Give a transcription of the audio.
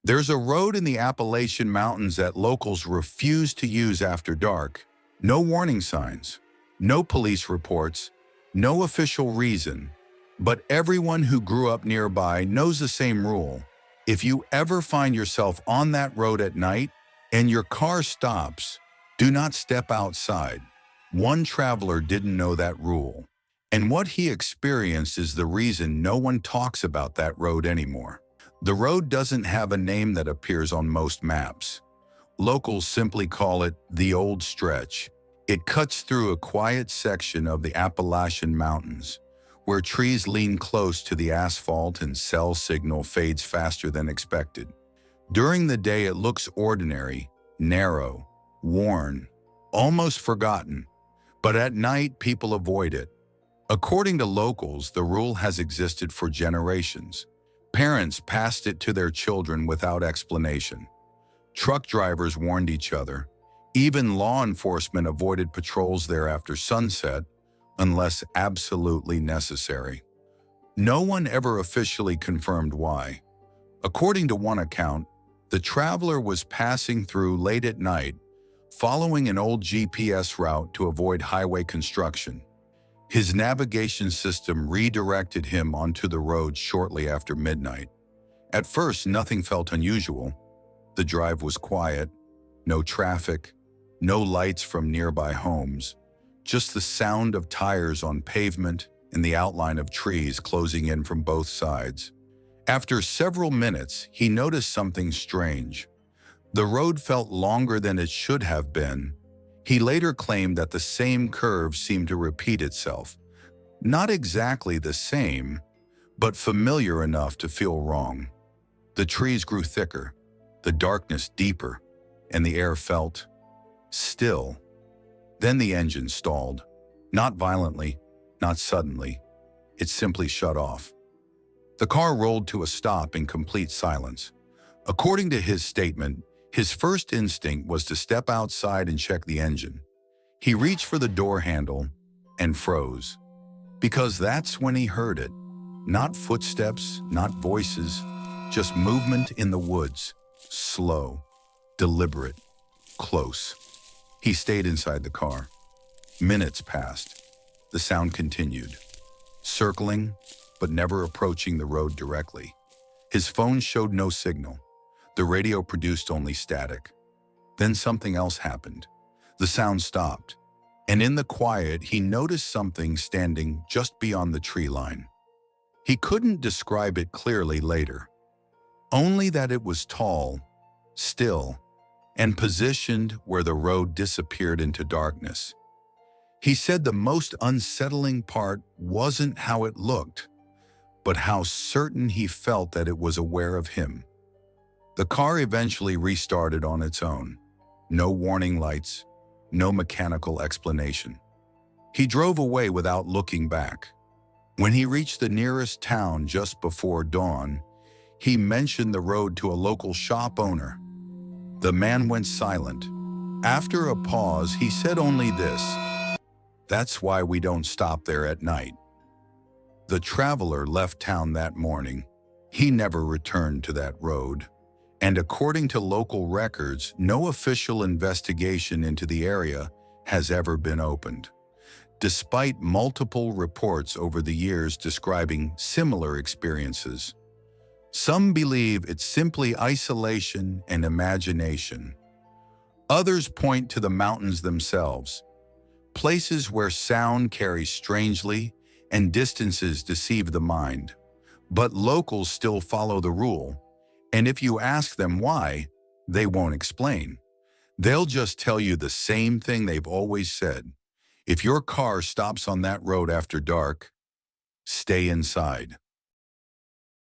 There's a road in the Appalachian Mountains that locals refuse to use after dark. No warning signs, no police reports, no official reason. But everyone who grew up nearby knows the same rule. If you ever find yourself on that road at night and your car stops, do not step outside. One traveler didn't know that rule, and what he experienced is the reason no one talks about that road anymore. The road doesn't have a name that appears on most maps. Locals simply call it the Old Stretch. It cuts through a quiet section of the Appalachian Mountains, where trees lean close to the asphalt and cell signal fades faster than expected. During the day it looks ordinary, narrow, worn, almost forgotten. But at night people avoid it. According to locals, the rule has existed for generations. Parents passed it to their children without explanation. Truck drivers warned each other. Even law enforcement avoided patrols there after sunset, unless absolutely necessary. No one ever officially confirmed why. According to one account, the traveler was passing through late at night, following an old GPS route to avoid highway construction. His navigation system redirected him onto the road shortly after midnight. At first, nothing felt unusual. The drive was quiet, no traffic, no lights from nearby homes, just the sound of tires on pavement and the outline of trees closing in from both sides. After several minutes, he noticed something strange. The road felt longer than it should have been. He later claimed that the same curve seemed to repeat itself. Not exactly the same, but familiar enough to feel wrong. The trees grew thicker, the darkness deeper, and the air felt still. Then the engine stalled. Not violently, not suddenly. It simply shut off. The car rolled to a stop in complete silence. According to his statement, his first instinct was to step outside and check the engine. He reached for the door handle and froze, because that's when he heard it. Not footsteps, not voices, just movement in the woods. Slow, deliberate, close. He stayed inside the car. Minutes passed. The sound continued, circling, but never approaching the road directly. His phone showed no signal. The radio produced only static. Then something else happened. The sound stopped, and in the quiet, he noticed something standing just beyond the tree line. He couldn't describe it clearly later, only that it was tall, still, and positioned where the road disappeared into darkness. He said the most unsettling part wasn't how it looked, but how certain he felt that it was aware of him. The car eventually restarted on its own. No warning lights, no mechanical explanation. He drove away without looking back. When he reached the nearest town just before dawn, he mentioned the road to a local shop owner. The man went silent. After a pause, he said only this: "That's why we don't stop there at night." The traveler left town that morning. He never returned to that road. And according to local records, no official investigation into the area has ever been opened, despite multiple reports over the years describing similar experiences. Some believe it's simply isolation and imagination. Others point to the mountains themselves, places where sound carries strangely and distances deceive the mind. But locals still follow the rule. And if you ask them why, they won't explain. They'll just tell you the same thing they've always said. If your car stops on that road after dark, stay inside.